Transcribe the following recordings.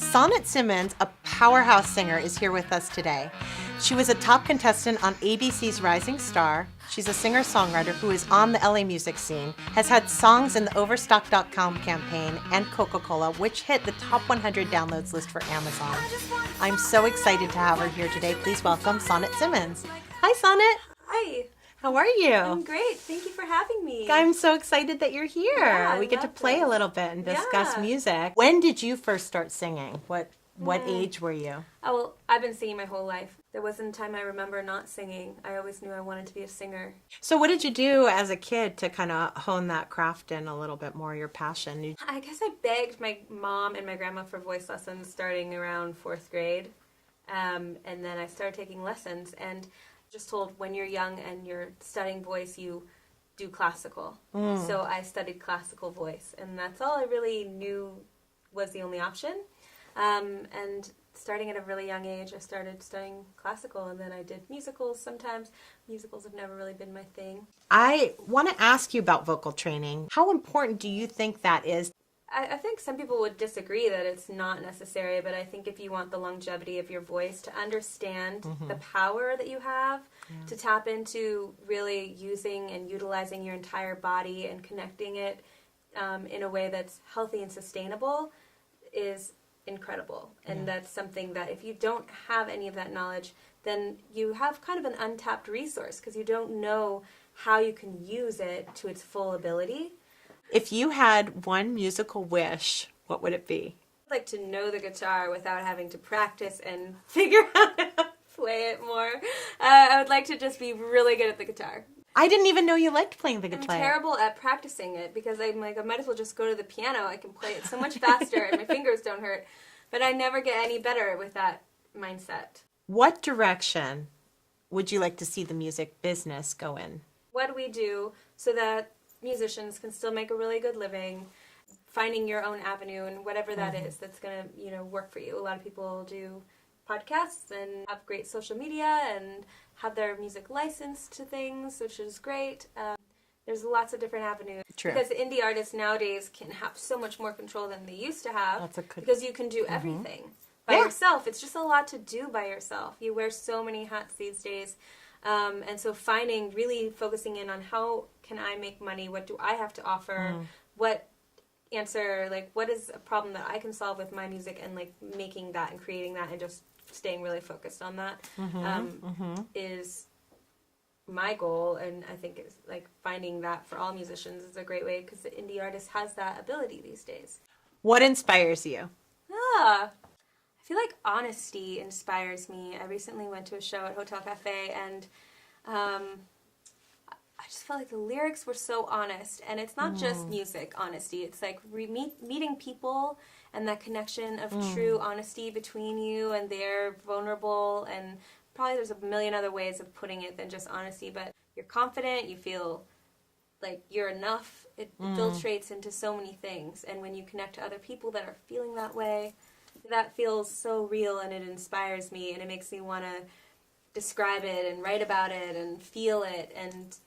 Sonnet Simmons, a powerhouse singer, is here with us today. She was a top contestant on ABC's Rising Star. She's a singer-songwriter who is on the LA music scene, has had songs in the Overstock.com campaign and Coca-Cola, which hit the top 100 downloads list for Amazon. I'm so excited to have her here today. Please welcome Sonnet Simmons. Hi, Sonnet. Hi. How are you? I'm great. Thank you for having me. I'm so excited that you're here. Yeah, we get to play a little bit and discuss music. When did you first start singing? What age were you? Oh, well, I've been singing my whole life. There wasn't a time I remember not singing. I always knew I wanted to be a singer. So what did you do as a kid to kind of hone that craft in a little bit more, your passion? I guess I begged my mom and my grandma for voice lessons starting around 4th grade. And then I started taking lessons and just told when you're young and you're studying voice, you do classical. So I studied classical voice, and that's all I really knew was the only option. And starting at a really young age, I started studying classical, and then I did musicals sometimes. Musicals have never really been my thing. I want to ask you about vocal training. How important do you think that is? I think some people would disagree that it's not necessary, but I think if you want the longevity of your voice, to understand the power that you have, to tap into really using and utilizing your entire body and connecting it in a way that's healthy and sustainable is incredible. And that's something that if you don't have any of that knowledge, then you have kind of an untapped resource because you don't know how you can use it to its full ability. If you had one musical wish, what would it be? I'd like to know the guitar without having to practice and figure out how to play it more. I would like to just be really good at the guitar. I didn't even know you liked playing the guitar. I'm terrible at practicing it because I'm like, I might as well just go to the piano. I can play it so much faster and my fingers don't hurt. But I never get any better with that mindset. What direction would you like to see the music business go in? What do we do so that musicians can still make a really good living, finding your own avenue and whatever that is that's going to, work for you. A lot of people do podcasts and have great social media and have their music licensed to things, which is great. There's lots of different avenues. True. Because indie artists nowadays can have so much more control than they used to have because you can do everything by yourself. It's just a lot to do by yourself. You wear so many hats these days. And so really focusing in on how can I make money? What do I have to offer? What is a problem that I can solve with my music and making that and creating that and just staying really focused on that is my goal. And I think it's finding that for all musicians is a great way because the indie artist has that ability these days. What inspires you? I feel like honesty inspires me. I recently went to a show at Hotel Cafe, and I just felt like the lyrics were so honest. And it's not just music honesty. It's like meeting people and that connection of true honesty between you, and they're vulnerable. And probably there's a million other ways of putting it than just honesty, but you're confident, you feel like you're enough. It filtrates into so many things. And when you connect to other people that are feeling that way, that feels so real, and it inspires me, and it makes me want to describe it and write about it and feel it and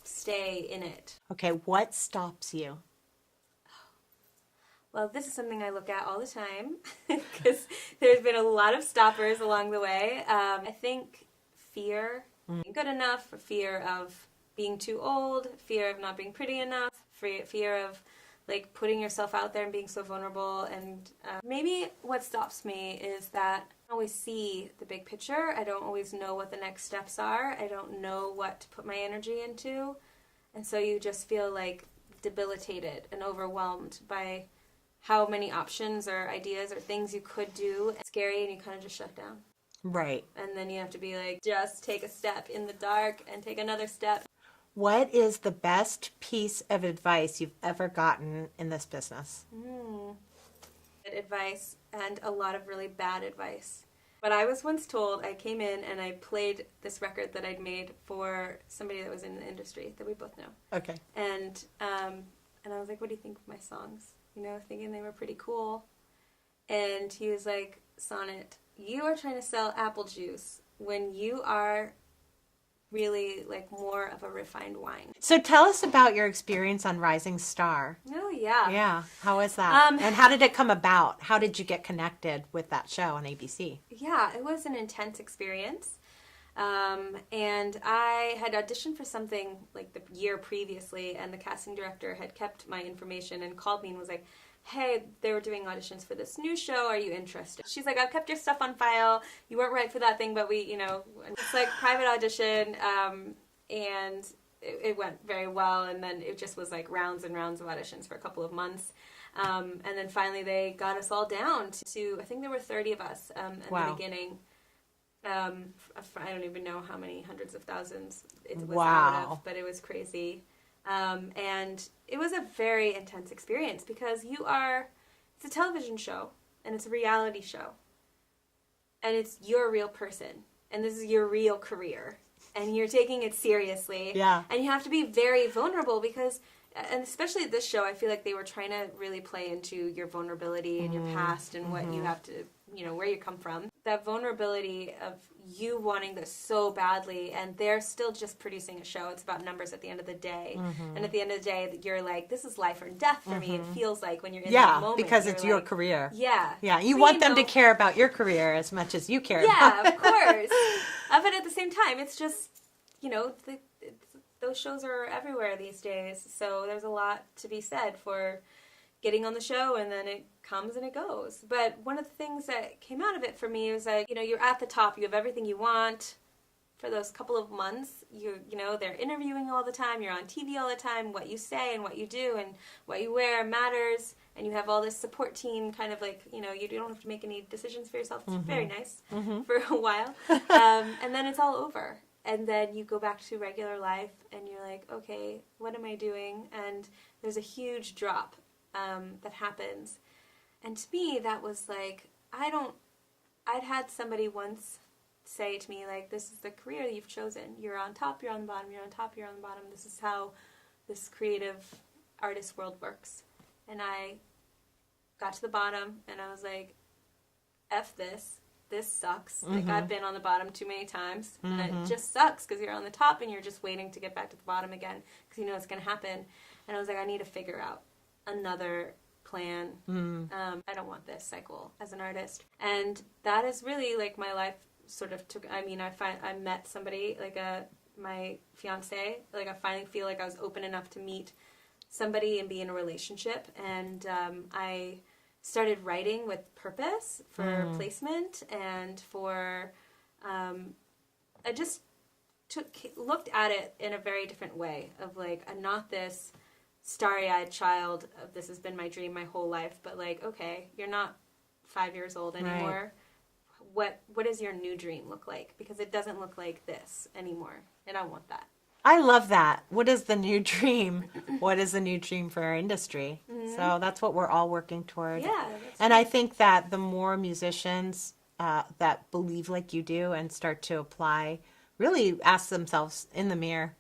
stay in it. Okay, what stops you? Well, this is something I look at all the time because there's been a lot of stoppers along the way. I think fear, being good enough, fear of being too old, fear of not being pretty enough, fear of putting yourself out there and being so vulnerable. And maybe what stops me is that I don't always see the big picture. I don't always know what the next steps are. I don't know what to put my energy into. And so you just feel debilitated and overwhelmed by how many options or ideas or things you could do. It's scary, and you kind of just shut down. Right. And then you have to be just take a step in the dark and take another step. What is the best piece of advice you've ever gotten in this business? Good advice and a lot of really bad advice. But I was once told, I came in and I played this record that I'd made for somebody that was in the industry that we both know. Okay. And I was like, what do you think of my songs? Thinking they were pretty cool. And he was like, Sonnet, you are trying to sell apple juice when you are really like more of a refined wine. So tell us about your experience on Rising Star. Oh, yeah. Yeah. How was that? And how did it come about? How did you get connected with that show on ABC? Yeah, it was an intense experience. And I had auditioned for something like the year previously, and the casting director had kept my information and called me and was like, hey, they were doing auditions for this new show. Are you interested? She's like, I've kept your stuff on file. You weren't right for that thing, but it's like private audition. And it went very well. And then it just was like rounds and rounds of auditions for a couple of months. And then finally they got us all down to I think there were 30 of us in the beginning. I don't even know how many hundreds of thousands it was out of, but it was crazy. And it was a very intense experience because it's a television show and it's a reality show and it's your real person and this is your real career and you're taking it seriously. Yeah. And you have to be very vulnerable because, and especially this show, I feel like they were trying to really play into your vulnerability and your past and what you have to, where you come from. That vulnerability of you wanting this so badly, and they're still just producing a show. It's about numbers at the end of the day. And at the end of the day, you're like, this is life or death for me. It feels like when you're in that moment. Yeah, because it's your like, career. Yeah. Yeah, you want them to care about your career as much as you care about of course. But at the same time, it's just, those shows are everywhere these days. So there's a lot to be said for getting on the show, and then it comes and it goes. But one of the things that came out of it for me was that, you're at the top, you have everything you want. For those couple of months, they're interviewing all the time, you're on TV all the time, what you say and what you do and what you wear matters, and you have all this support team kind of like, you don't have to make any decisions for yourself. It's very nice for a while. And then it's all over. And then you go back to regular life and you're like, okay, what am I doing? And there's a huge drop that happens. And to me, that was like, I'd had somebody once say to me, like, this is the career that you've chosen. You're on top, you're on the bottom, you're on top, you're on the bottom. This is how this creative artist world works. And I got to the bottom and I was like, F this. This sucks. Like, I've been on the bottom too many times. And it just sucks because you're on the top and you're just waiting to get back to the bottom again because you know it's going to happen. And I was like, I need to figure out another plan. I don't want this cycle as an artist. And that is really like my life sort of took. I met somebody, like my fiance. Like, I finally feel like I was open enough to meet somebody and be in a relationship. And I started writing with purpose for placement and for. I just looked at it in a very different way of like, I'm not this starry-eyed child of this has been my dream my whole life, but like, okay, you're not 5 years old anymore. Right. What does your new dream look like? Because it doesn't look like this anymore, and I want that. I love that. What is the new dream? What is the new dream for our industry? So that's what we're all working toward. Yeah. And I think that the more musicians that believe like you do and start to apply, really ask themselves in the mirror,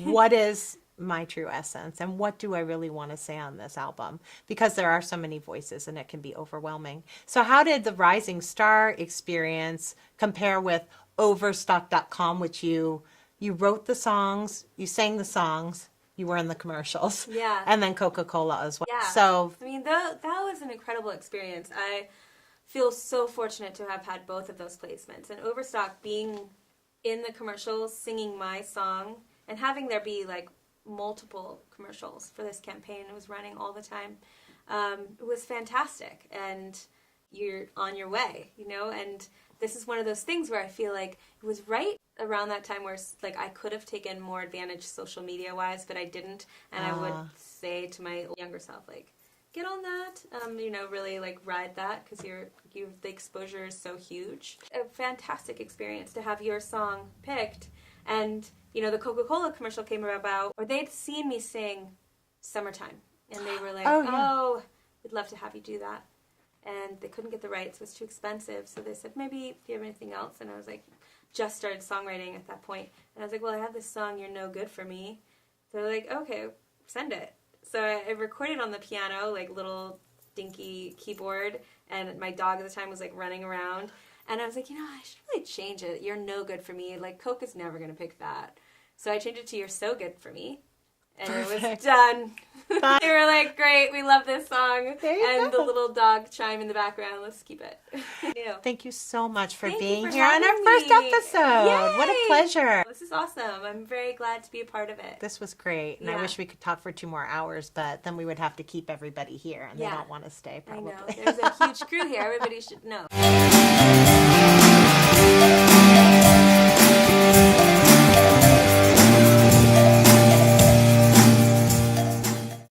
what is my true essence and what do I really want to say on this album? Because there are so many voices and it can be overwhelming. So how did the Rising Star experience compare with Overstock.com, which you wrote the songs, you sang the songs, you were in the commercials, and then Coca-Cola as well. Yeah. So I mean, that was an incredible experience. I feel so fortunate to have had both of those placements. And Overstock, being in the commercials, singing my song, and having there be like multiple commercials for this campaign. It was running all the time. It was fantastic, and you're on your way, and this is one of those things where I feel like it was right around that time where like I could have taken more advantage social media wise, but I didn't, and I would say to my younger self, like, get on that, really like ride that, because the exposure is so huge. A fantastic experience to have your song picked. And the Coca-Cola commercial came about, or they'd seen me sing Summertime, and they were like, oh, we'd love to have you do that. And they couldn't get the rights, it was too expensive, so they said, maybe if you have anything else. And I was like, just started songwriting at that point. And I was like, well, I have this song, You're No Good For Me. So they're like, okay, send it. So I recorded on the piano, like little stinky keyboard, and my dog at the time was like running around. And I was like, I should really change it. You're no good for me. Like, Coke is never going to pick that. So I changed it to You're So Good for Me. And Perfect. It was done. They were like, great, we love this song. There you The go. little dog chime in the background, let's keep it. Thank you so much for Thank you being for here on our having first me. episode. What a Yay! pleasure. This is awesome. I'm very glad to be a part of it. This was great. And I Yeah. wish we could talk for 2 more hours, but then we would have to keep everybody here, and they Yeah. don't want to stay, I probably. know. There's a huge crew here. Everybody should know.